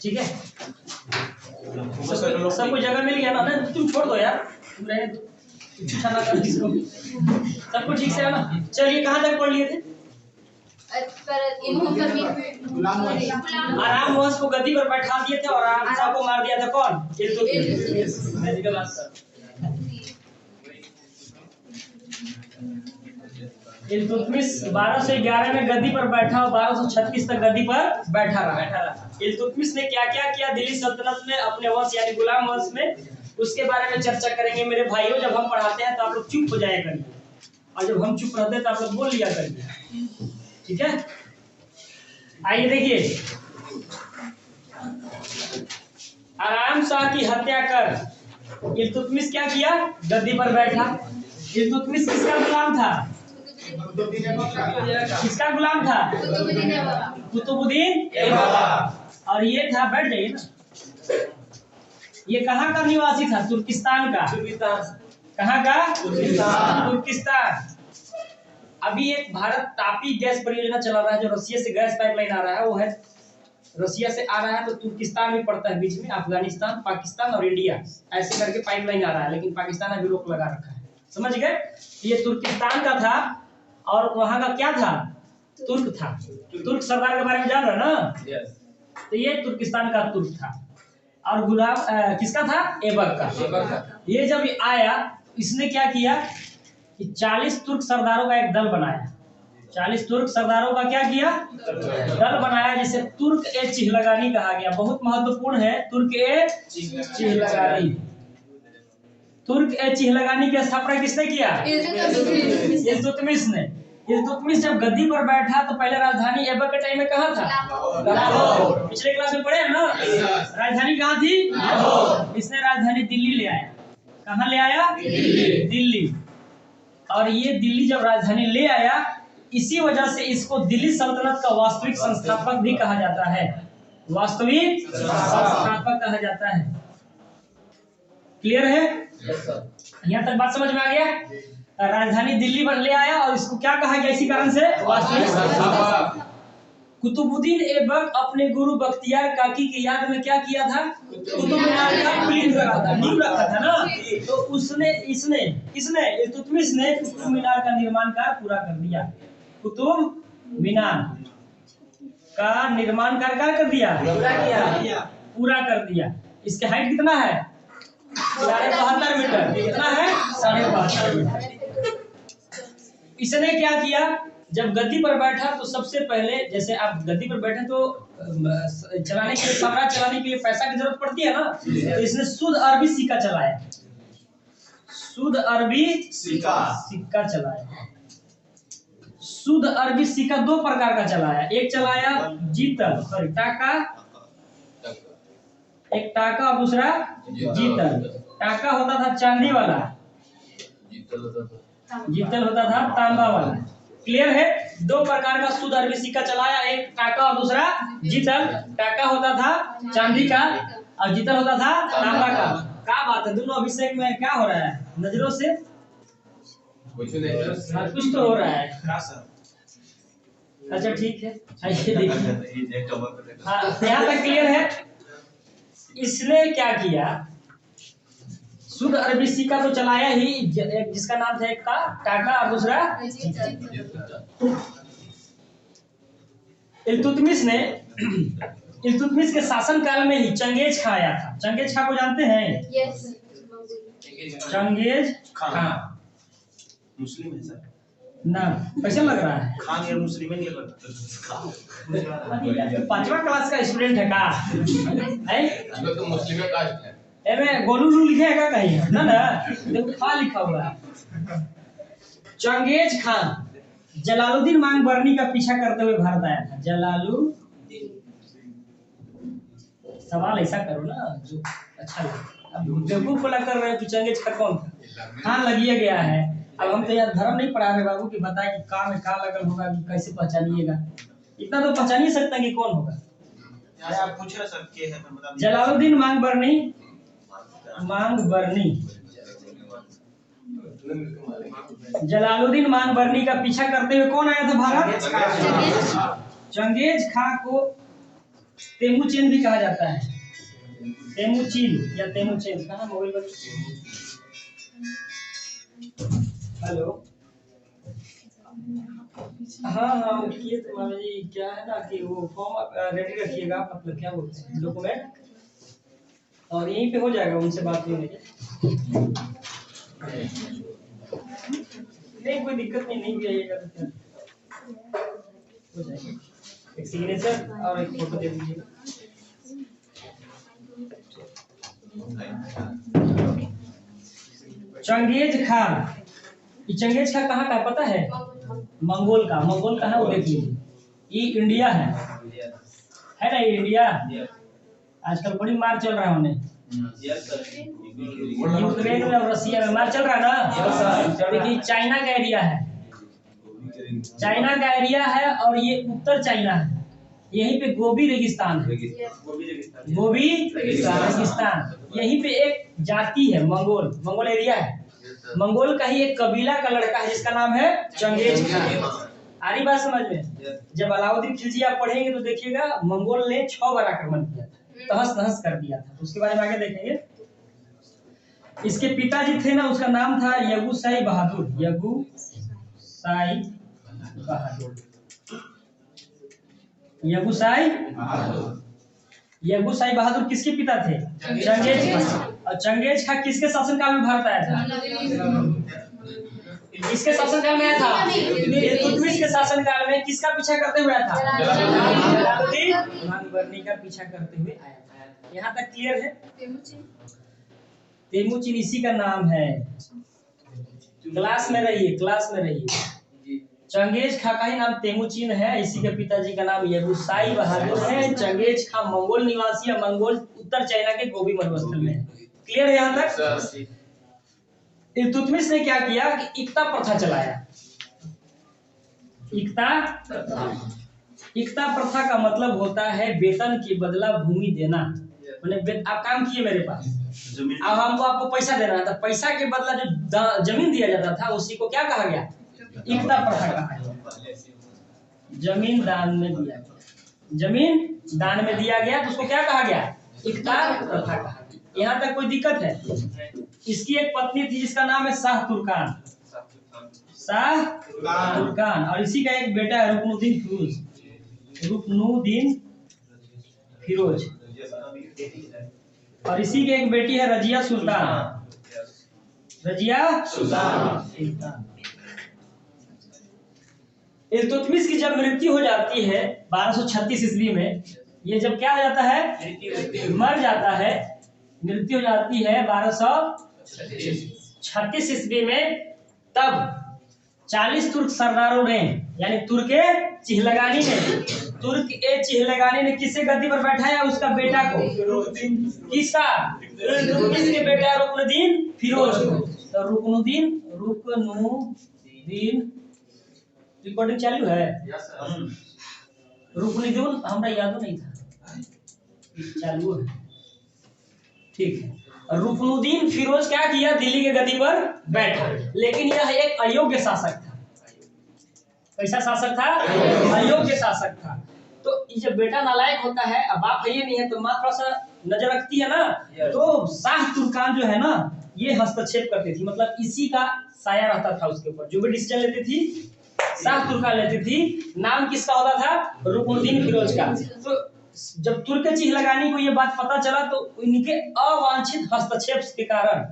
ठीक है, सबको जगह मिल गया ना? तुम छोड़ दो यार, तुम रहे अच्छा ना कर किसको, सबको ठीक से है ना? चलिए कहाँ तक पढ़ लिए थे? आराम वंश को गद्दी पर बैठा दिए थे और आराम को मार दिया था कौन? इल्तुतमिश 1211 में गद्दी पर बैठा और 1236 तक गद्दी पर बैठा रहा। इल्तुतमिश ने क्या क्या किया दिल्ली सल्तनत में अपने वंश यानी गुलाम वंश में, उसके बारे में चर्चा करेंगे मेरे भाइयों। जब हम पढ़ाते हैं तो आप लोग चुप हो जाया करिए, और जब हम चुप रहते हैं तो आप लोग बोल लिया करिए, ठीक है? आइए देखिए, आराम शाह की हत्या कर इल्तुतमिश क्या किया? गद्दी पर बैठा। इल्तुतमिश किसका गुलाम था? किसका गुलाम था? कुतुबुद्दीन ऐबक। और ये था, बैठ जाइए ना, ये कहाँ का निवासी था? तुर्किस्तान का। कहाँ का? तुर्किस्तान। अभी एक भारत तापी गैस परियोजना चला रहा है, जो रसिया से गैस पाइपलाइन आ रहा है, वो है रसिया से आ रहा है तो तुर्किस्तान भी पड़ता है बीच में, अफगानिस्तान, पाकिस्तान और इंडिया, ऐसे करके पाइपलाइन आ रहा है, लेकिन पाकिस्तान अभी रोक लगा रखा है, समझ गए? ये तुर्किस्तान का था और वहां का क्या था? तुर्क था। तुर्क सरदार के बारे में जान रहे ना? तो ये तुर्किस्तान का तुर्क था और गुलाम किसका था? ऐबक का। ये जब आया, इसने क्या किया कि 40 तुर्क सरदारों का एक दल बनाया। 40 तुर्क सरदारों का क्या किया? दल बनाया, जिसे तुर्क ए चिहलगानी कहा गया। बहुत महत्वपूर्ण है, तुर्क ए चिहलगानी। तुर्क ए चिहलगानी की स्थापना किसने किया? इल्तुतमिश ने। इल्तुतमिश जब गद्दी पर बैठा तो पहले राजधानी ऐबक के टाइम में कहाँ था? लाहौर। पिछले क्लास में पढ़े हैं ना? राजधानी कहाँ थी? लाहौर। इसने राजधानी दिल्ली ले आया। कहाँ ले आया? दिल्ली। और ये दिल्ली जब राजधानी ले आया, इसी वजह से इसको दिल्ली सल्तनत का वास्तविक संस्थापक भी कहा जाता है। वास्तविक संस्थापक कहा जाता है। क्लियर है? यहाँ तक बात समझ में आ गया? राजधानी दिल्ली पर ले आया और इसको क्या कहा गया इसी कारण से? वास्तविक संस्थापक। कुतुबुद्दीन ऐबक अपने गुरु बख्तियार काकी की याद में क्या किया था? कुतुब मीनार का प्लिंथ रखा था, नींव रखा था ना? तो उसने इसने इल्तुतमिश ने कुतुब मीनार का निर्माण कार्य पूरा कर दिया। कुतुब मीनार का निर्माण कार्य कर दिया, पूरा कर दिया। इसके हाइट कितना है? 72 मीटर। कितना है? 72 मीटर। इसने क्या किया? जब गद्दी पर बैठा तो सबसे पहले, जैसे आप गद्दी पर बैठे तो चलाने के लिए, साम्राज्य चलाने के लिए पैसा की जरूरत पड़ती है ना? तो इसने शुद्ध अरबी सिक्का चलाया। शुद्ध अरबी सिक्का चलाया। शुद्ध अरबी सिक्का 2 प्रकार का चलाया। एक चलाया जीतल, सॉरी टाका, एक टाका और दूसरा जीतल। टाका होता था चांदी वाला, जीतल होता था तांबा वाला। क्लियर है? 2 प्रकार का शुद्ध अरबी सिक्का चलाया, एक टाका और दूसरा जीतल। टाका होता था चांदी का और जीतल होता था तांबा का। क्या बात है, दोनों अभिषेक में क्या हो रहा है? नजरों से कुछ तो हो रहा है। अच्छा ठीक है, आइए देखिए। हाँ, यहाँ तक क्लियर है? इसने क्या किया? शुद्ध अरबी सिक्का तो चलाया ही, जिसका नाम था एक का टाका और दूसरा इल्तुतमिश ने इल्तुतमिश के शासन काल में ही चंगेज खां आया था। चंगेज खां को जानते हैं? चंगेज खां मुस्लिम है सर ना? कैसे लग रहा है? खान यार मुस्लिम है, 5वां क्लास का स्टूडेंट है का? है तो मुस्लिम कास्ट है। एमे गोलू लिखेगा कहीं ना? देखो खा लिखा हुआ है। चंगेज खान जलालुद्दीन मांगबरनी का पीछा करते हुए भारत आया था। जलालुद्दीन, सवाल ऐसा करो ना जो अच्छा लगे। अब बेवकूफ वाला कर रहे हो कि चंगेज खान कौन था? खान लगिए गया है। अब हम तो यार धर्म नहीं पढ़ा रहे बाबू कि बताए कि काम में का लगल होगा, कि कैसे पहचानिएगा। इतना तो पहचान ही सकता है कि कौन होगा। आप पूछ रहे सर के है, मैं बता दूं। जलालुद्दीन मांगबरनी जलालुद्दीन मांगबरनी का पीछा करते हुए कौन आया था भारत? चंगेज खां को तेमुचीन भी कहा जाता है। तेमुचीन या तेमुचीन, कहाँ मोबाइल पर? हेलो, हाँ ये तो मान लीजिए क्या है ना कि वो फॉर्म रेडी रखिएगा, मतलब क्या बोलते हैं डॉक्यूमेंट, और यहीं पे हो जाएगा, उनसे बात नहीं होगी। नहीं कोई दिक्कत नहीं भी आइएगा तो क्या हो जाएगा। एक सिग्नेचर और एक फोटो दे दीजिएगा। चंगेज खान, ये चंगेज खान कहाँ का पता है? मंगोल का। मंगोल कहाँ वो देख लीजिए, ये इंडिया है ना, ये इंडिया। आजकल बड़ी मार चल रहा है उन्हें, यूक्रेन में और रसिया में मार चल रहा है ना। देखिए चाइना का एरिया है, चाइना का एरिया है, और ये उत्तर चाइना है। यहीं पे गोबी रेगिस्तान है, गोबी रेगिस्तान। यहीं पे एक जाति है मंगोल, मंगोल एरिया है। मंगोल का ही एक कबीला का लड़का है जिसका नाम है चंगेज खान। आ रही बात समझ में? जब अलाउद्दीन खिलजी आप पढ़ेंगे तो देखिएगा मंगोल ने 6 बार आक्रमण किया था, तहस नहस कर दिया था। उसके बारे में आगे देखेंगे। इसके पिताजी थे ना, उसका नाम था यगुसाई बहादुर। यगुसाई बहादुर, यगुसाई बहादुर किसके पिता थे? Genghis Khan. और चंगेज खान किसके शासनकाल में भारत आया था? किसके शासनकाल में आया था? इल्तुतमिश के शासनकाल में। किसका पीछा करते हुए आया था? जलालुद्दीन का पीछा करते हुए आया था। यहाँ तक क्लियर है? तेमुचीन इसी का नाम है। क्लास में रहिए, क्लास में रहिए। चंगेज खां का ही नाम तेमुचीन है, इसी के पिताजी का नाम यगुसाई बहादुर है। चंगेज खां मंगोल निवासी है, मंगोल उत्तर चाइना के गोबी मरुस्थल में है। क्लियर है यहाँ तक? इल्तुतमिश ने क्या किया कि इक्ता प्रथा चलाया। इक्ता प्रथा का मतलब होता है वेतन के बदला भूमि देना। मैंने आप काम किए मेरे पास, अब हमको आपको पैसा देना था, पैसा के बदला जो जमीन दिया जाता था उसी को क्या कहा गया? इक्ता प्रथा कहा गया। जमीन दान में दिया गया, जमीन दान में दिया गया तो उसको क्या कहा गया? इक्ता प्रथा कहा गया। यहाँ तक कोई दिक्कत है? इसकी एक पत्नी थी जिसका नाम है शाह तुर्कान, शाह तुर्कान, और इसी का एक बेटा है रुकनुद्दीन फिरोज, और इसी की एक बेटी है रजिया सुल्तान। इल्तुतमिश की जब मृत्यु हो जाती है 1236 ईस्वी में, ये जब क्या हो जाता है? मर जाता है, मृत्यु हो जाती है 1236 ईस्वी में। तब 40 तुर्क सरदारों ने, यानी तुर्के चिहलगानी ने किससे गद्दी पर बैठाया? उसका बेटा को। किसका? इल्तुतमिश के बेटा रुकनुद्दीन फिरोज को। तो रुकनुद्दीन रिकॉर्डिंग चालू है? रुकनुद्दीन हमरा याद नहीं था, चालू है, ठीक है। रुकनुद्दीन फिरोज क्या किया? दिल्ली के गद्दी पर बैठा, लेकिन यह एक अयोग्य शासक था। कैसा शासक था? अयोग्य शासक था। तो जब बेटा नालायक होता है, अब बाप है ये नहीं है, तो माँ थोड़ा सा नजर रखती है ना, तो शाह तुर्कान जो है ना, ये हस्तक्षेप करती थी, मतलब इसी का साया रहता था उसके ऊपर। जो भी डिसीजन लेती थी शाह तुर्कान लेती थी। नाम किसका होता था? रुकनुद्दीन फिरोज का। तो जब तुर्क चिहलगानी को ये बात पता चला तो इनके अवांछित हस्तक्षेप के कारण,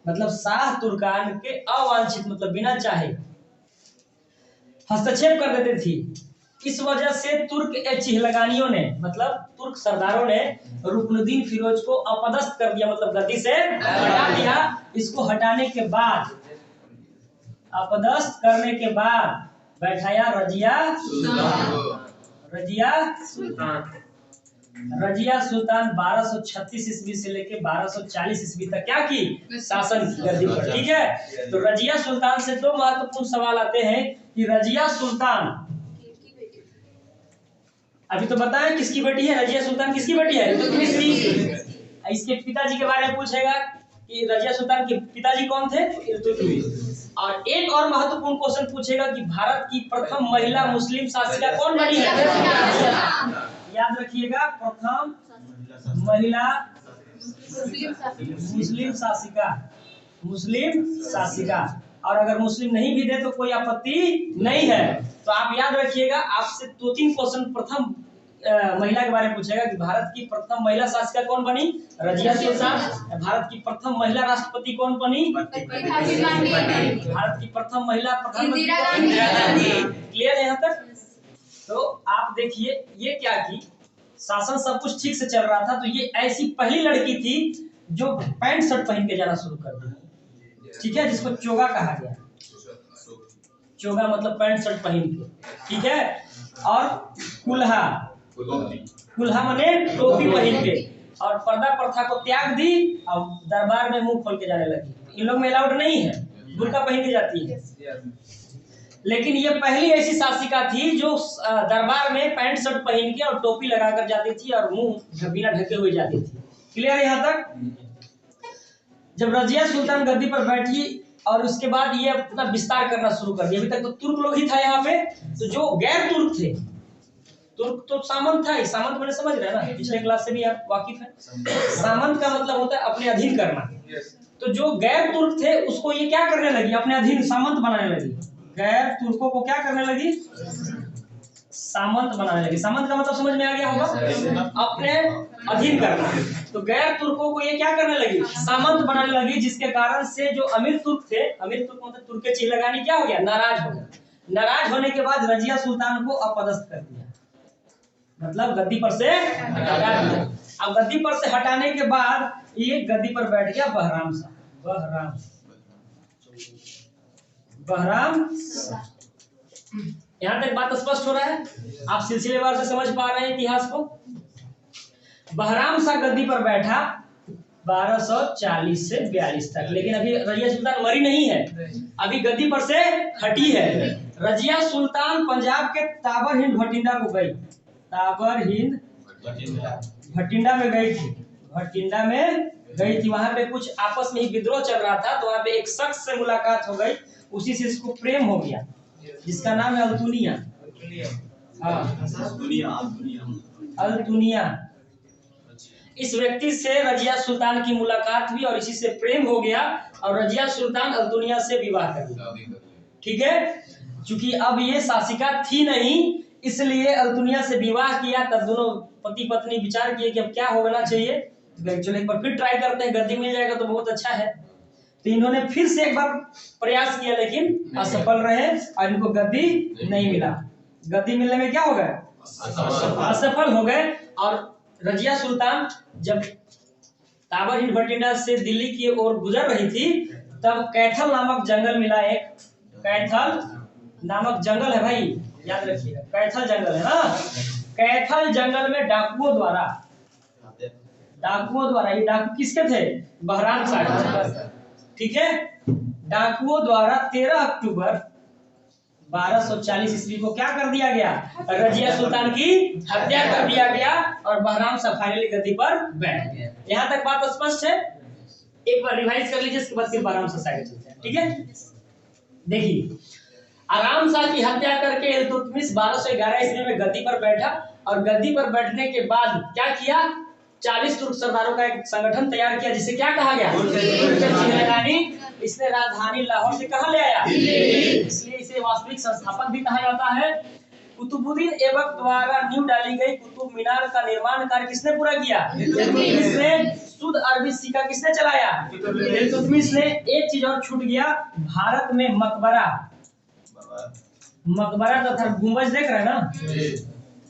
मतलब शाह तुर्कान के अवांछित मतलब बिना चाहे हस्तक्षेप कर देते थी। इस वजह से तुर्क चिहलगानियों ने, मतलब तुर्क सरदारों ने रुकनुद्दीन फिरोज को अपदस्थ कर दिया, मतलब गद्दी से हटा दिया। इसको हटाने के बाद, अपदस्थ करने के बाद बैठाया रजिया सुल्तान 1236 ईस्वी से लेके 1240 ईस्वी तक क्या की? शासन की गद्दी पर। ठीक है, तो रजिया सुल्तान से 2 महत्वपूर्ण सवाल आते हैं कि रजिया सुल्तान, अभी तो बताएं किसकी बेटी है? रजिया सुल्तान किसकी बेटी है? इल्तुतमिश की। इसके पिताजी के बारे में पूछेगा कि रजिया सुल्तान के पिताजी कौन थे? इल्तुतमिश। और एक और महत्वपूर्ण क्वेश्चन पूछेगा कि भारत की प्रथम महिला मुस्लिम शासिका कौन बनी है? याद रखिएगा, प्रथम महिला मुस्लिम शासिका, मुस्लिम शासिका। और अगर मुस्लिम नहीं भी दे तो कोई आपत्ति नहीं है। तो आप याद रखिएगा, आपसे 2-3 क्वेश्चन प्रथम महिला के बारे में पूछेगा कि भारत की प्रथम महिला शासिका कौन बनी? रजिया सुल्तान। भारत की प्रथम महिला राष्ट्रपति कौन बनी? भारत की प्रथम महिला प्रधानमंत्री इंदिरा गांधी। क्लियर है यहाँ तक? तो आप देखिए, ये क्या की शासन सब कुछ ठीक से चल रहा था, तो ये ऐसी पहली लड़की थी जो पैंट शर्ट पहन के जाना शुरू कर दी। ठीक है, जिसको चोगा कहा गया। चोगा मतलब पैंट शर्ट पहन के, ठीक है। और कुल्हा, कुल्हा माने टोपी पहन के, और पर्दा प्रथा को त्याग दी और दरबार में मुंह खोल के जाने लगी। इन लोग में अलाउड नहीं है, बुर्का पहन के जाती है। लेकिन ये पहली ऐसी शासिका थी जो दरबार में पैंट शर्ट पहन के और टोपी लगाकर जाती थी और मुंह बिना ढके हुए जाती थी। क्लियर यहाँ तक? जब रजिया सुल्तान गद्दी पर बैठी और उसके बाद ये अपना विस्तार करना शुरू कर दिया। अभी तक तो तुर्क लोग ही था यहाँ पे, तो जो गैर तुर्क थे, तुर्क तो सामंत था, सामंत मैंने समझ रहे हैं ना, पिछले क्लास से भी आप वाकिफ हैं। सामंत का मतलब होता है अपने अधीन करना। तो जो गैर तुर्क थे उसको ये क्या करने लगी? अपने अधीन सामंत बनाने लगी। गैर तुर्कों को क्या करने लगी? सामंत बनाने लगी। सामंत का मतलब समझ में आ गया होगा, अपने अधीन करना। तो गैर तुर्कों को ये क्या करने लगी? सामंत बनाने लगी, जिसके कारण से जो अमीर तुर्क थे, अमीर तुर्क मतलब तुर्के चिल्लगानी, क्या हो गया? नाराज हो गया। नाराज होने के बाद रजिया सुल्तान को अपदस्थ कर दिया, मतलब गद्दी पर से हटा दिया। अब गद्दी पर से हटाने के बाद ये गद्दी पर बैठ गया बहराम शाह। बहराम। यहाँ तक बात स्पष्ट हो रहा है? आप सिलसिलेवार से समझ पा रहे हैं इतिहास को? बहराम शाह गद्दी पर बैठा 1240 से 42 तक, लेकिन अभी रजिया सुल्तान मरी नहीं है, अभी गद्दी पर से हटी है। रजिया सुल्तान पंजाब के ताबर हिंद भटिंडा को गई, ताबर हिंद भटिंडा में गई थी, भटिंडा में गई थी। वहां पे कुछ आपस में ही विद्रोह चल रहा था, तो वहां पे एक शख्स से मुलाकात हो गई, उसी से इसको प्रेम हो गया, जिसका नाम है अल्तुनिया। अल्तुनिया। इस व्यक्ति से रजिया सुल्तान की मुलाकात हुई और इसी से प्रेम हो गया और रजिया सुल्तान अल्तुनिया से विवाह कर लिया। ठीक है, क्योंकि अब ये शासिका थी नहीं, इसलिए अल्तुनिया से विवाह किया। तब दोनों पति पत्नी विचार किए कि अब क्या होना चाहिए, चलो एक बार फिर ट्राई करते हैं, गद्दी मिल जाएगा तो बहुत अच्छा है। तो इन्होंने फिर से एक बार प्रयास किया, लेकिन असफल रहे और इनको गद्दी नहीं मिला। गद्दी मिलने में क्या हो गए? असफल हो गए। और रजिया सुल्तान जब ताबर हिंद भटिंडा से दिल्ली की ओर गुजर रही थी, तब कैथल नामक जंगल मिला। एक कैथल नामक जंगल है भाई, याद रखिएगा, कैथल जंगल है ना। कैथल जंगल में डाकुओं द्वारा, ये डाकू किसके थे? बहराम शाह। ठीक है, डाकुओं द्वारा 13 अक्टूबर 1240 ईस्वी को क्या कर दिया गया? रजिया सुल्तान की हत्या कर दिया गया और बहराम शाह फाइनली गद्दी पर बैठ गए। यहाँ तक बात स्पष्ट है? एक बार रिवाइज कर लीजिए, इसके बाद फिर बहराम शाह आगे चलते हैं। ठीक है, देखिए, आराम शाह की हत्या करके इल्तुतमिश 1211 ईस्वी में गद्दी पर बैठा और गद्दी पर बैठने के बाद क्या किया? 40 तुर्क सरदारों का एक संगठन तैयार किया, जिसे क्या कहा गया? इसने राजधानी लाहौर से कहां ले आया? इसलिए इसे वास्तविक संस्थापक भी कहा जाता है। कुतुबुद्दीन ऐबक द्वारा नींव डाली गई कुतुब मीनार का निर्माण कार्य किसने पूरा किया? इल्तुतमिश ने। शुद्ध अरबी सिक्का किसने चलाया? इल्तुतमिश ने। एक चीज और छूट गया, भारत में मकबरा तथा गुंबज देख रहे हैं ना?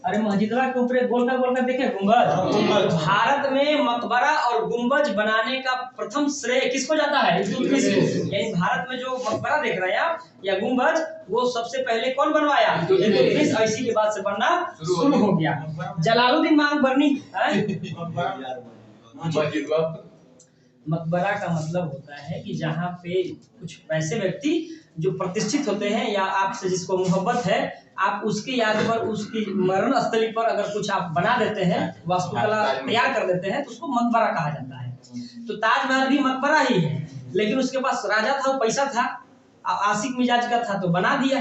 अरे मस्जिदवा के ऊपर गोल का देखे गुंबज। भारत में मकबरा और गुंबज बनाने का प्रथम श्रेय किसको जाता है? इल्तुतमिश को। यानी भारत में जो मकबरा देख रहे हैं आप या गुंबज, वो सबसे पहले कौन बनवाया? इल्तुतमिश। इसी के बाद से बनना शुरू हो गया। जलालुद्दीन मांगबरनी। मकबरा का मतलब होता है कि जहाँ पे कुछ वैसे व्यक्ति जो प्रतिष्ठित होते हैं या आपसे जिसको मोहब्बत है, आप उसकी याद पर, उसकी मरण स्थली पर अगर कुछ आप बना देते हैं, वास्तुकला तैयार कर देते हैं, तो उसको मकबरा कहा जाता है। तो ताजमहल भी मकबरा ही है, लेकिन उसके पास राजा था, वो पैसा था, आशिक मिजाज का था तो बना दिया।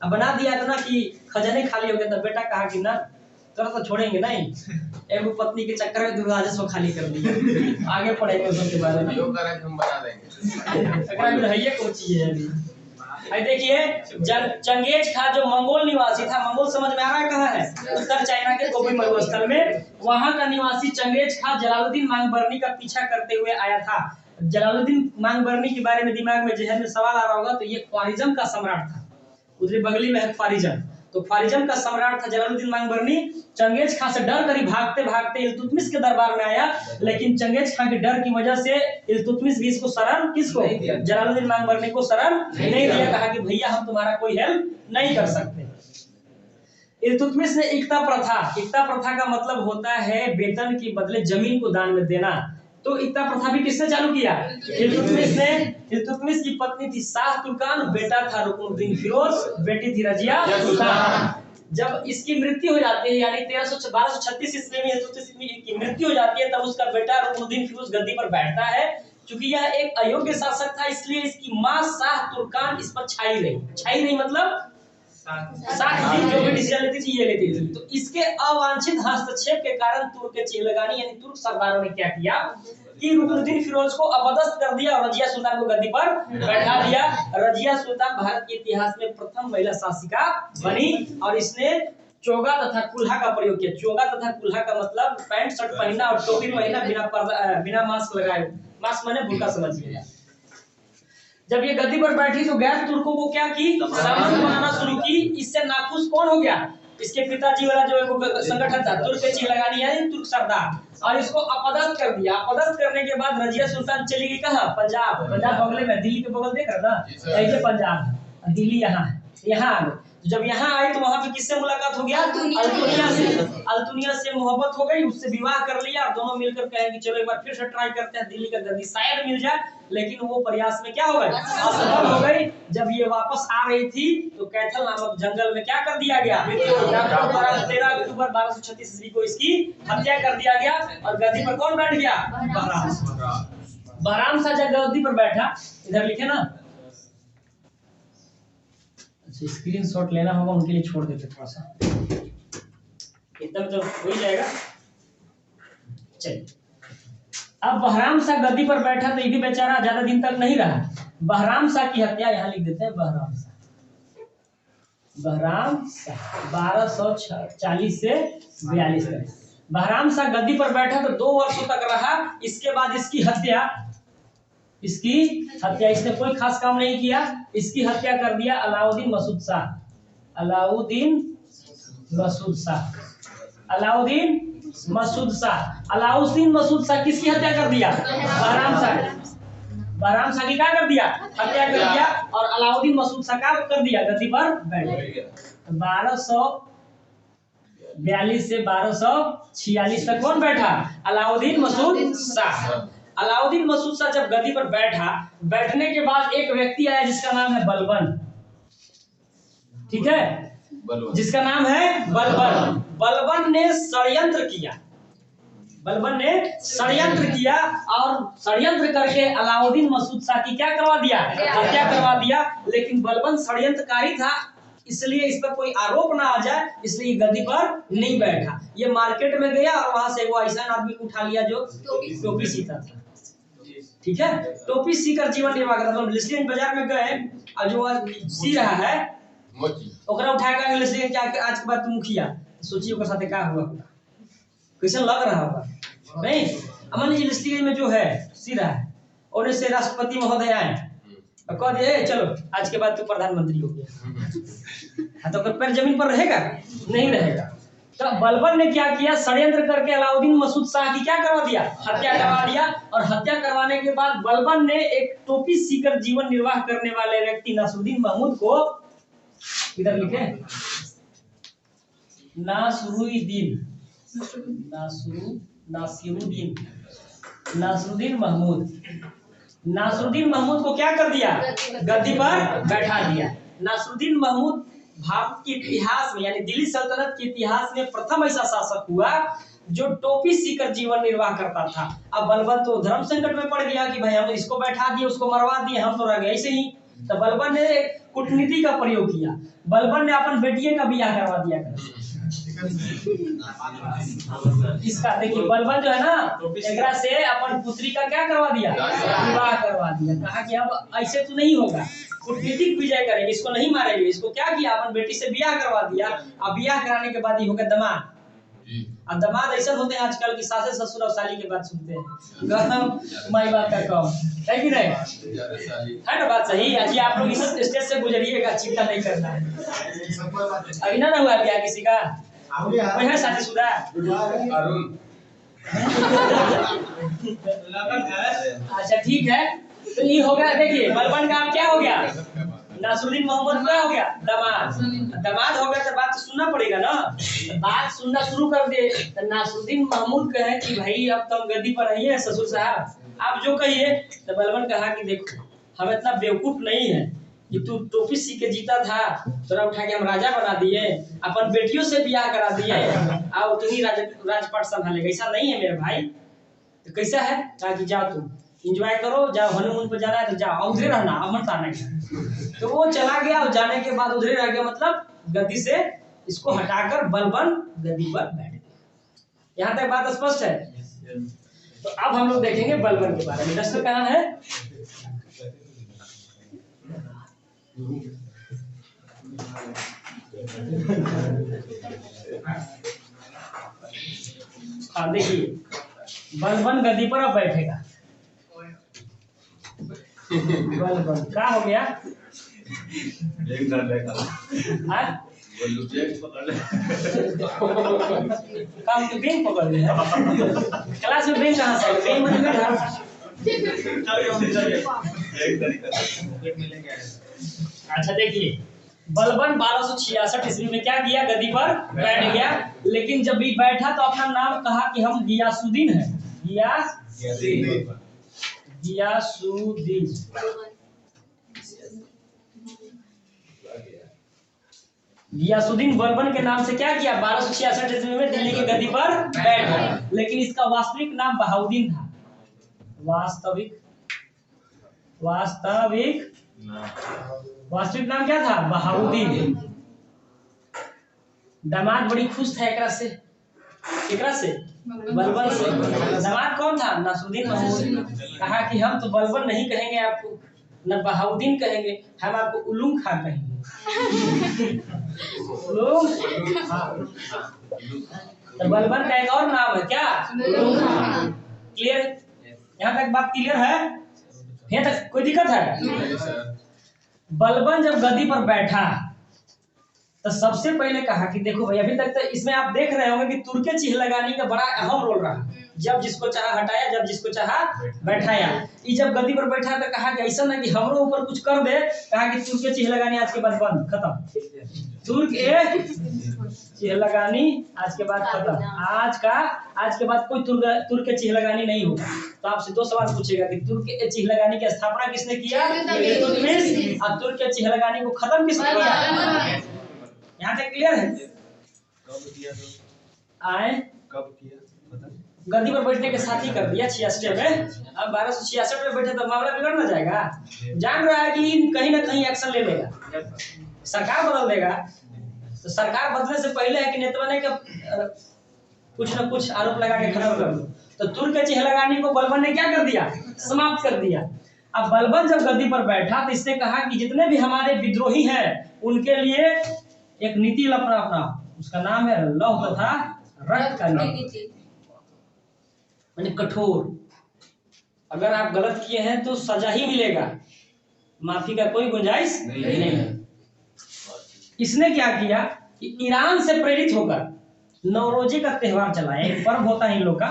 अब बना दिया इतना कि खजाने खाली हो गए। तब बेटा कहा कि ना तेरा तो छोड़ेंगे नहीं, एगो पत्नी के चक्कर में दुर्राजस्व खाली कर दिया। आगे पढ़ेंगे उसके बारे में। योग करें हम बना देंगे। अगर है ये कोई चीज है अभी। आई देखिए चंगेज खां जो मंगोल निवासी था, मंगोल समझ में आ रहा है कहाँ है? उत्तर चाइना के कोबी मरुस्थल में। वहां का निवासी चंगेज खां जलालुद्दीन मांगबरनी का पीछा करते हुए आया था। जलालुद्दीन मांगबरनी के बारे में दिमाग में जहन में सवाल आ रहा होगा, तो ये ख्वारिज्म का सम्राट था। उधर बगली में है ख्वारिज्म, तो ख्वारिज्म का सम्राट था जलालुद्दीन मांगबरनी। चंगेज खां से डर कर भागते भागते इल्तुतमिश के दरबार में आया, लेकिन चंगेज खां के डर की वजह से इल्तुतमिश भी इसको शरण किसको जलालुद्दीन मांगबरनी को शरण नहीं दिया। कहा कि भैया हम तुम्हारा कोई हेल्प नहीं कर सकते। इल्तुतमिश ने इक्ता प्रथा का मतलब होता है वेतन के बदले जमीन को दान में देना। तो इक्ता प्रथा भी किसने चालू किया? इल्तुतमिश ने। इल्तुतमिश की पत्नी थी शाह तुर्कान, बेटा था रुकनुद्दीन फिरोज, बेटी थी रजिया सुल्तान। जब इसकी मृत्यु हो जाती है, यानी 1236 ईस्वी में इल्तुतमिश की मृत्यु हो जाती है, तब उसका बेटा रुकनुद्दीन फिरोज गद्दी पर बैठता है। क्योंकि यह एक अयोग्य शासक था, इसलिए इसकी मां शाह तुर्कान इस पर छाई रही मतलब जो भी डिसीजन लेती थी ये लेती थी। तो इसके अवांछित हस्तक्षेप के कारण तुर्क के चेहलगानी यानी तुर्क सरदारों ने क्या किया कि रुकनुद्दीन फिरोज को अपदस्थ कर दिया और रजिया सुल्तान को गद्दी पर बैठा दिया। रजिया सुल्तान भारत के इतिहास में प्रथम महिला शासिका बनी और इसने चोगा तथा कुल्हा का प्रयोग किया। चोगा तथा कुल्हा का मतलब पैंट शर्ट पहनना और टोपी पहनना बिना मास्क लगाए। मास्क माने बुर्का समझिए। जब ये गद्दी पर बैठी तो गैर तुर्कों को क्या की सामंत बनाना शुरू की। इससे नाखुश कौन हो गया? इसके पिताजी वाला जो एक संगठन था तुर्क के चेहलगानी यानी तुर्क सरदार, और इसको अपदस्थ कर दिया। अपदस्थ करने के बाद रजिया सुल्तान चली गई कहाँ? पंजाब। पंजाब बगल में, दिल्ली के बगल देख रहे ना, ऐसे पंजाब, दिल्ली यहाँ आ गए। जब यहाँ आई तो वहां पे किससे मुलाकात हो गया? अल्तुनिया से। अल्तुनिया से मोहब्बत हो गई, उससे विवाह कर लिया और दोनों मिलकर कहे कि चलो एक बार फिर से ट्राई करते हैं, दिल्ली का गद्दी शायद मिल जाए। लेकिन वो प्रयास में क्या हो गए? असफल हो गई। जब ये वापस आ रही थी तो कैथल नामक जंगल में क्या कर दिया गया? 13 अक्टूबर 1236 ईस्वी को इसकी हत्या कर दिया गया। और गद्दी पर कौन बैठ गया? बहराम शाह जब गद्दी पर बैठा, इधर लिखे ना, स्क्रीनशॉट लेना होगा उनके लिए छोड़ देते थोड़ा सा, एकदम तो हो ही जाएगा। चलिए, अब बहराम शाह गद्दी पर बैठा तो ये भी बेचारा ज्यादा दिन तक नहीं रहा। बहराम शाह की हत्या यहाँ लिख देते हैं। बहराम शाह 1240 से 42 तक बहराम शाह गद्दी पर बैठा तो 2 वर्षों तक रहा। इसके बाद इसकी हत्या इसने कोई खास काम नहीं किया। इसकी हत्या कर दिया अलाउद्दीन मसूद शाह। अलाउद्दीन मसूद शाह किसकी हत्या कर दिया? बहराम शाह की क्या कर दिया? हत्या कर दिया। और अलाउद्दीन मसूद शाह का कर दिया गद्दी पर बैठ गया। 1242 से 1246 तक कौन बैठा? अलाउद्दीन मसूद शाह। अलाउद्दीन मसूद शाह जब गद्दी पर बैठा, बैठने के बाद एक व्यक्ति आया जिसका नाम है बलबन। ठीक है, जिसका नाम है बलबन। बलबन ने षड्यंत्र किया और षड्यंत्र करके अलाउद्दीन मसूद शाह की क्या करवा दिया? हत्या करवा दिया। लेकिन बलबन षड्यंत्रकारी था, इसलिए इस पर कोई आरोप ना आ जाए, इसलिए गद्दी पर नहीं बैठा। ये मार्केट में गया और वहां से वो ऐसा आदमी को उठा लिया जो टोपी सीता था। ठीक है, टोपी सीकर जीवन निर्वाह करता। मतलब लिस्टिंग बाजार में गए और जो सी रहा है ओकरा उठाएगा लिस्टिंग क्या आज के बाद तुम मुखिया, सोचिए ओकर साथे का हुआ होगा, कैसा लग रहा होगा। नहीं, अमन जी लिस्टिंग में जो है सी रहा है, और से राष्ट्रपति महोदय आए और कह दिए चलो आज के बाद तू प्रधानमंत्री हो गया। तो पैर जमीन पर रहेगा? नहीं रहेगा। तो बलबन ने क्या किया? षड्यंत्र करके अलाउद्दीन मसूद शाह की क्या करवा दिया? हत्या करवा दिया। और हत्या करवाने के बाद बलबन ने एक टोपी सीकर जीवन निर्वाह करने वाले व्यक्ति नासिरुद्दीन महमूद को, इधर लिखे नासिरुद्दीन महमूद को क्या कर दिया? गद्दी पर बैठा दिया। नासिरुद्दीन महमूद भारत के इतिहास में यानी दिल्ली सल्तनत के इतिहास में प्रथम ऐसा शासक हुआ जो टोपी सीकर जीवन निर्वाह करता था। अब बलबन तो धर्म संकट में पड़ गया कि भाई हम इसको बैठा दिए, उसको मरवा दिए, हम तो रह गए ऐसे ही। तो बलबन ने कूटनीति का प्रयोग किया, बलबन ने अपन बेटिए का बियाह करवा दिया कर। इसका देखिए बलबन जो है ना एकरा से अपन पुत्री का क्या करवा दिया, विवाह करवा दिया। कहा कि अब ऐसे तो नहीं होगा, कूटनीतिक विजय करेंगे, इसको नहीं मारेंगे। इसको क्या किया, अपन बेटी से बियाह करवा दिया। अब बियाह कराने के बाद ही हो गया दमाद। अब दमाद ऐसा होते हैं आजकल की सासे ससुर और साली की बात सुनते हैं, गहम माई बात का कम है कि नहीं, है ना बात सही। अजी आप लोग इस स्टेज से गुजरिएगा, चिंता नहीं करना है। अभी ना हुआ क्या किसी का, कोई है शादीशुदा? अच्छा ठीक है, तो ये हो गया। देखिए बलबन का अब क्या हो गया, नासरुद्दीन मोहम्मद क्या हो गया, दामाद। दामाद हो गया तो बात तो सुनना पड़ेगा ना, तो बात सुनना शुरू कर दे। तो नासरुद्दीन महमूद कहे कि भाई अब तो गद्दी पर नहीं है ससुर साहब, आप जो कहिए। तो बलबन कहा कि देखो हम इतना बेवकूफ नहीं है कि तू टोपी सी के जीता था, तोरा उठा के हम राजा बना दिए, अपन बेटियों से ब्याह करा दिए, अब तू ही राजपाट संभालेगा, ऐसा नहीं है मेरे भाई। तो कैसा है, कहा कि जाओ तुम एंजॉय करो, जाओ हनीमून पे जाना है तो जाओ, उधर रहना, अब मत आना। तो वो चला गया और जाने के बाद उधर रह गया, मतलब गद्दी से इसको हटाकर बलबन गद्दी पर बैठ गया। यहाँ तक बात स्पष्ट है। तो अब हम लोग देखेंगे बलबन के बारे में। दस्तक कहाँ है, हाँ देखिए बलबन गद्दी पर अब बैठेगा। बलबन क्या हो गया, एक डर लेगा काम तो बेंक पकड़ ले क्लास में, बेंक कहाँ से बेंक मतलब अच्छा देखिए बलबन 1266 ईस्वी में क्या किया, गद्दी पर बैठ गया। लेकिन जब भी बैठा तो अपना नाम कहा कि हम गियासुद्दीन हैं, गियासुद्दीन। गियासुद्दीन बलबन के नाम से क्या किया, 1266 ईस्वी में दिल्ली की गद्दी पर बैठ गया। लेकिन इसका वास्तविक नाम बहाउद्दीन था। वास्तविक नाम क्या था, बहाउद्दीन। दामाद बड़ी खुश था एकरा से, बलबन से। दामाद कौन था, नासरुद्दीन महमूद। कहा कि हम तो बलबन नहीं कहेंगे आपको, न बहाउद्दीन कहेंगे, हम आपको उलूम खां कहेंगे। उलूम खां। तो बलबन का एक और नाम है क्या, उलूम खां। क्लियर, यहाँ तक बात क्लियर है, यहाँ तक कोई दिक्कत है? बलबन जब गद्दी पर बैठा तो सबसे पहले कहा कि देखो भाई, अभी तक तो इसमें आप देख रहे होंगे कि तुर्के चिहलगानी का बड़ा अहम रोल रहा। जब जिसको चाहा हटाया, जब जिसको चाहा बैठाया। ये जब गद्दी पर बैठा तो कहा कि ऐसा ना कि हमरो ऊपर कुछ कर दे, कहा कि तुर्के चिहलगानी आज के बाद बंद, खत्म। तुर्क चिहलगानी आज के बाद खत्म। आज के बाद कोई तुर्क चिहलगानी नहीं होगा। तो आपसे दो सवाल पूछेगा कि तुर्क चिहलगानी की स्थापना किसने किया, इल्तुतमिश। और तुर्क चिहलगानी को खत्म किसने किया? यहाँ तक क्लियर है? कब किया गद्दी पर बैठने के साथ ही कर दिया 66 में। अब 1266 में बैठे तो मामला बिगड़ ना जाएगा। जान रहा है कि कहीं ना कहीं एक्शन ले लेगा, सरकार बदल देगा। तो सरकार बदलने से पहले है कि नेता ने कुछ न कुछ आरोप लगा के खत्म कर दो। तो तुर्क चिहलगानी को बलबन ने क्या कर दिया, समाप्त कर दिया। अब बलबन जब गद्दी पर बैठा तो इसने कहा कि जितने भी हमारे विद्रोही हैं उनके लिए एक नीति अपना, उसका नाम है लौह तथा रक्त का नीति, यानी कठोर। अगर आप गलत किए हैं तो सजा ही मिलेगा, माफी का कोई गुंजाइश नहीं है। इसने क्या किया कि ईरान से प्रेरित होकर नवरोजे का त्योहार चलाया। एक पर्व होता है इन लोग का,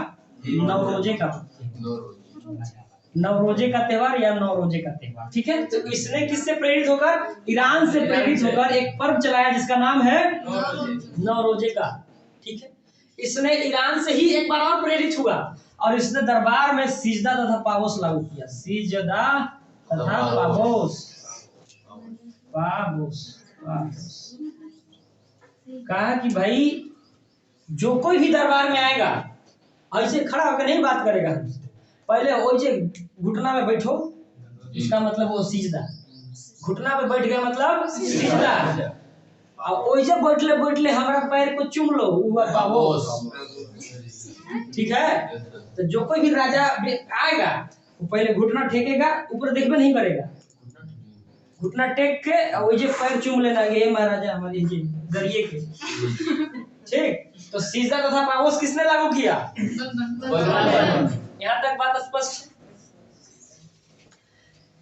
नवरोजे का त्योहार या नवरोजे का त्योहार, ठीक है। तो इसने किससे प्रेरित होकर, ईरान से प्रेरित होकर एक पर्व चलाया जिसका नाम है नवरोजे का, ठीक है। इसने ईरान से ही एक बार और प्रेरित हुआ और इसने दरबार में सिजदा तथा पाबोस लागू किया। सिजदा तथा पाबोस। कहा कि भाई जो कोई भी दरबार में आएगा ऐसे खड़ा होकर नहीं बात करेगा, पहले वो जे घुटना में बैठो, इसका मतलब वो सिजदा, घुटना पे बैठ गया मतलब सिजदा। अब ओइ जब बैठले हमारा पैर को चूम लो, हुआ पावोस। ठीक है, तो जो कोई भी राजा आएगा वो पहले घुटना टेकेगा, ऊपर देखबे नहीं करेगा, घुटना टेक के और जे पैर चूम लेना ये महाराजा हमारे जी गरिए के। ठीक, तो सीजदा तथा पावोस किसने लागू किया? यहाँ तक बात स्पष्ट।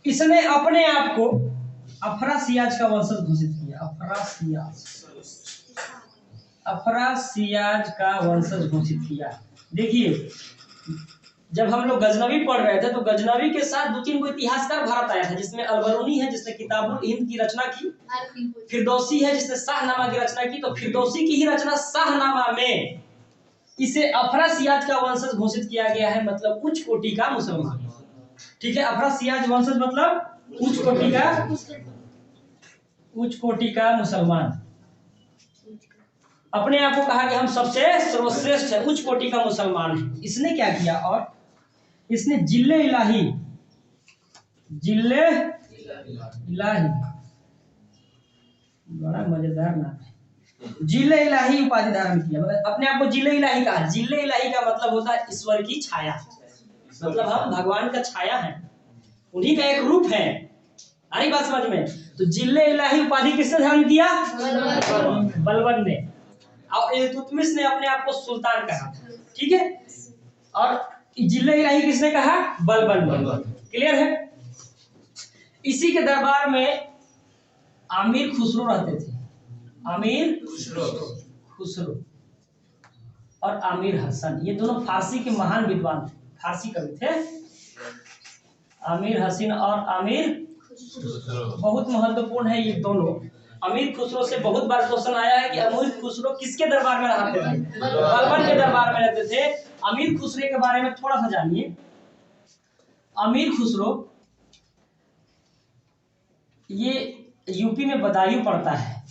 इसने अपने आप को अफरासियाज का वंशज घोषित किया। अफरासियाज का वंशज घोषित किया। देखिए, जब हम लोग गजनवी पढ़ रहे थे तो गजनवी के साथ 2-3 को इतिहासकार भारत आया था, जिसमें अलबरूनी है जिसने किताबुल हिंद की रचना की, फिरदौसी है जिसने शाहनामा की रचना की। तो फिरदौसी की ही रचना शाहनामा में इसे अफरासियाज का वंशज घोषित किया गया है, मतलब उच्च कोटि का मुसलमान। ठीक है, अफरासियाज वंशज मतलब उच्च कोटि का मुसलमान। अपने आप को कहा कि हम सबसे सर्वश्रेष्ठ है, उच्च कोटि का मुसलमान है। इसने क्या किया? और इसने जिले इलाही बड़ा मजेदार नाम है, जिले इलाही उपाधि धारण किया। मतलब अपने आप को जिले इलाही कहा। जिले इलाही का मतलब होता है ईश्वर की छाया, मतलब हम भगवान का छाया है, उन्हीं का एक रूप है। आई बात समझ में? तो जिले इलाही उपाधि किसने धारण किया? बलबन ने। और इल्तुतमिश ने अपने आप को सुल्तान कहा। ठीक है, और जिले इलाही किसने कहा? बलबन। क्लियर है? इसी के दरबार में आमिर खुसरो रहते थे। आमिर खुसरो और आमिर हसन, ये दोनों फारसी के महान विद्वान थे, फारसी कवि थे। आमिर हसन और आमिर बहुत महत्वपूर्ण है ये दोनों। अमीर खुसरो से बहुत बार क्वेश्चन आया है कि अमीर खुसरो किसके दरबार में रहते थे? बलबन के दरबार में रहते थे। अमीर खुसरो के बारे में थोड़ा सा जानिए। अमीर खुसरो ये यूपी में बदायूं पड़ता है,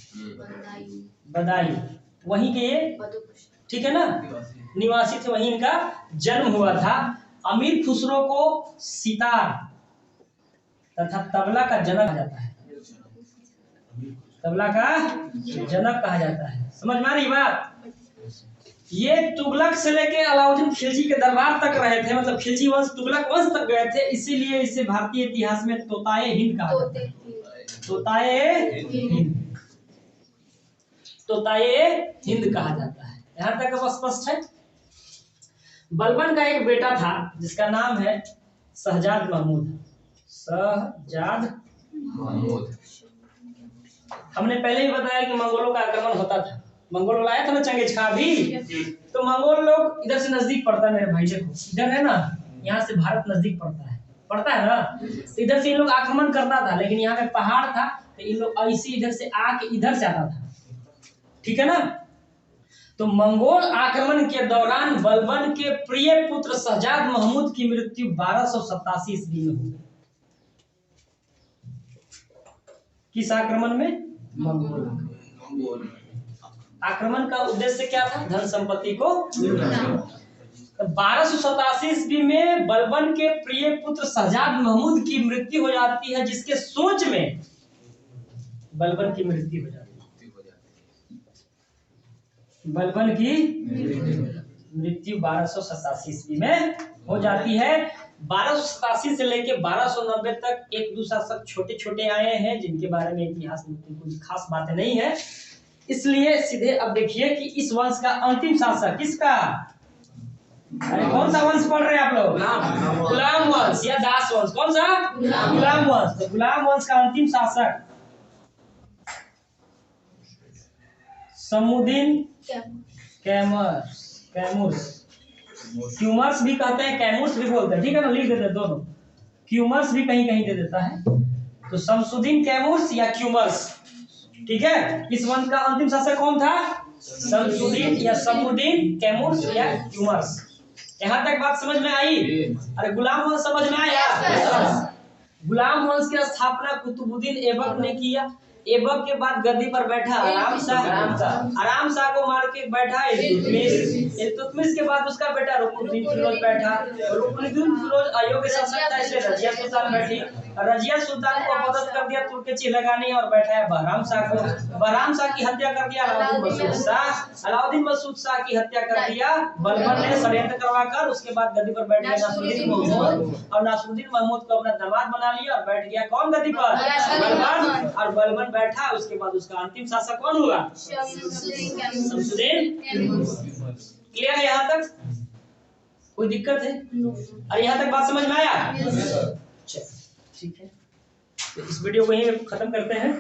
बदायूं वहीं के, ठीक है ना, निवासी थे, वहीं इनका जन्म हुआ था। अमीर खुसरो को सितार तथा तबला का जनक कहा जाता है। तबला का जनक कहा जाता है। समझ में आ रही बात? ये तुगलक से लेके अलाउद्दीन खिलजी के दरबार तक रहे थे, मतलब खिलजी वंश तुगलक वंश तक गए थे, इसीलिए इसे भारतीय इतिहास में तोताए हिंद कहा जाता है। तोताए हिंद कहा जाता है। यहाँ तक अब स्पष्ट है। बलबन का एक बेटा था जिसका नाम है शहजाद महमूद। हमने पहले ही बताया कि मंगोलों का आक्रमण होता था। मंगोल लाया था ना चंगेज खां भी, तो मंगोल लोग इधर से नजदीक पड़ता है मेरे भाई, देखो इधर है ना, यहाँ से भारत नजदीक पड़ता है ना, तो इधर से इन लोग आक्रमण करता था, लेकिन यहाँ पे पहाड़ था तो इन लोग ऐसे इधर से आके इधर से आता था। ठीक है ना? तो मंगोल आक्रमण के दौरान बलबन के प्रिय पुत्र शहजाद महमूद की मृत्यु 1287 ईस्वी में हुई। किस आक्रमण में? मंगोल आक्रमण का उद्देश्य क्या था? धन संपत्ति को लूटना। 1287 ईस्वी में बलबन के प्रिय पुत्र शहजाद महमूद की मृत्यु हो जाती है, जिसके सोच में बलबन की मृत्यु हो जाती है। बलबन की मृत्यु 1287 ईस्वी में हो जाती है। 1287 से लेके 1290 तक एक दो शासक छोटे छोटे आए हैं, जिनके बारे में इतिहास में कुछ खास बातें नहीं है। इसलिए सीधे अब देखिए कि इस वंश का अंतिम शासक किसका? अरे कौन सा वंश पढ़ रहे हैं आप लोग? गुलाम वंश या दास वंश? कौन सा? गुलाम वंश। तो गुलाम वंश का अंतिम शासक समुद्दीन कैमूर्स। क्यूमर्स भी कहते हैं, कैमूर्स भी बोलते हैं। ठीक है ना, लिख देते हैं दोनों। क्यूमर्स भी कहीं कहीं दे देता है। तो शमसुद्दीन कैमूर्स या क्यूमर्स। ठीक है, इस वंश का अंतिम शासक कौन था? शमसुद्दीन या समुद्दीन कैमूर्स या क्यूमर्स। यहाँ तक बात समझ में आई? अरे गुलाम वंश समझ में आया? गुलाम वंश की स्थापना कुतुबुद्दीन ऐबक ने किया। ऐबक के बाद गद्दी पर बैठा आराम शाह को मार के बैठा इल्तुतमिश के बाद उसका बेटा रुकनुद्दीन फिरोज बैठा। रुकनुद्दीन फिरोज अयोग्य शासक था, इसलिए रजिया सुल्तान बैठी। रजिया सुल्तान को पदस्थ कर दिया तुर्की लगानी और बैठाया बहराम शाह को। बहराम शाह की हत्या कर दिया अलाउद्दीन मसूद शाह की हत्या कर दिया बलबन ने षड्यंत्र करवाकर। उसके बाद गद्दी पर बैठ गया नासरुद्दीन महमूद, और नासरुद्दीन महमूद को अपना दामाद बना लिया और बैठ गया कौन गद्दी पर? बलबन। और बलबन बैठा, उसके बाद उसका अंतिम शासक कौन हुआ? शमसुद्दीन। क्लियर है यहाँ तक? कोई दिक्कत है? और यहाँ तक बात समझ में आया? ठीक है, तो इस वीडियो को यहीं खत्म करते हैं।